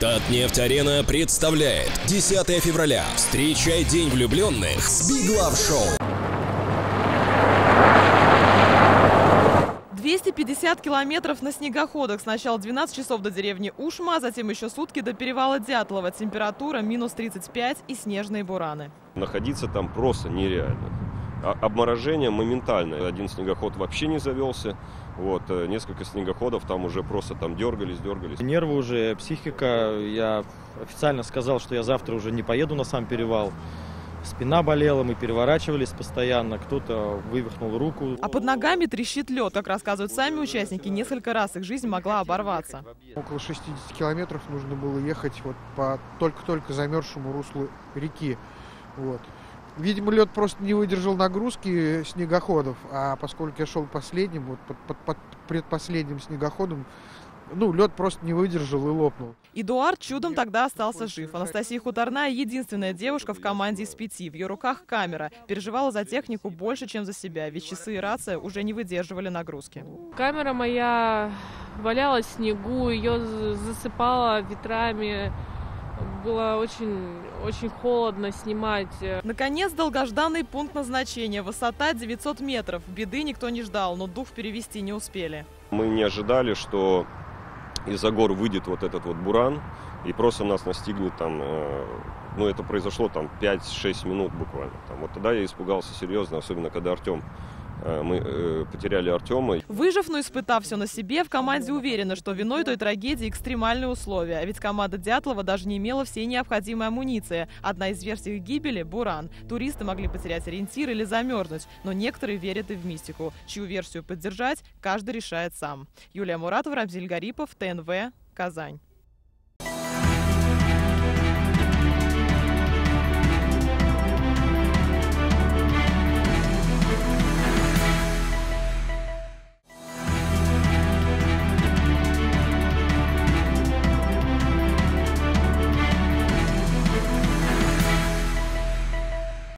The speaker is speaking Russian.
Татнефть-арена представляет 10 февраля. Встречай День влюбленных с Big Love Show. 250 километров на снегоходах. Сначала 12 часов до деревни Ушма, а затем еще сутки до перевала Дятлова. Температура минус 35 и снежные бураны. Находиться там просто нереально. Обморожение моментально. Один снегоход вообще не завелся. Несколько снегоходов там уже просто дергались. Нервы уже, психика. Я официально сказал, что я завтра уже не поеду на сам перевал. Спина болела, мы переворачивались постоянно, кто-то вывихнул руку. А под ногами трещит лед. Как рассказывают сами участники, несколько раз их жизнь могла оборваться. Около 60 километров нужно было ехать по только-только замерзшему руслу реки. Видимо, лед просто не выдержал нагрузки снегоходов, а поскольку я шел последним, под предпоследним снегоходом, лед просто не выдержал и лопнул. Эдуард чудом тогда остался жив. Анастасия Хуторная — единственная девушка в команде из 5. В ее руках камера. Переживала за технику больше, чем за себя, ведь часы и рация уже не выдерживали нагрузки. Камера моя валялась в снегу, ее засыпало ветрами. Было очень холодно снимать. Наконец, долгожданный пункт назначения. Высота 900 метров. Беды никто не ждал, но дух перевести не успели. Мы не ожидали, что из-за гор выйдет этот буран и просто нас настигнет это произошло 5-6 минут буквально. Тогда я испугался серьезно, особенно когда мы потеряли Артема. Выжив, но испытав все на себе, в команде уверены, что виной той трагедии экстремальные условия. А ведь команда Дятлова даже не имела всей необходимой амуниции. Одна из версий их гибели – буран. Туристы могли потерять ориентир или замерзнуть, но некоторые верят и в мистику. Чью версию поддержать, каждый решает сам. Юлия Муратова, Рамзиль Гарипов, ТНВ, Казань.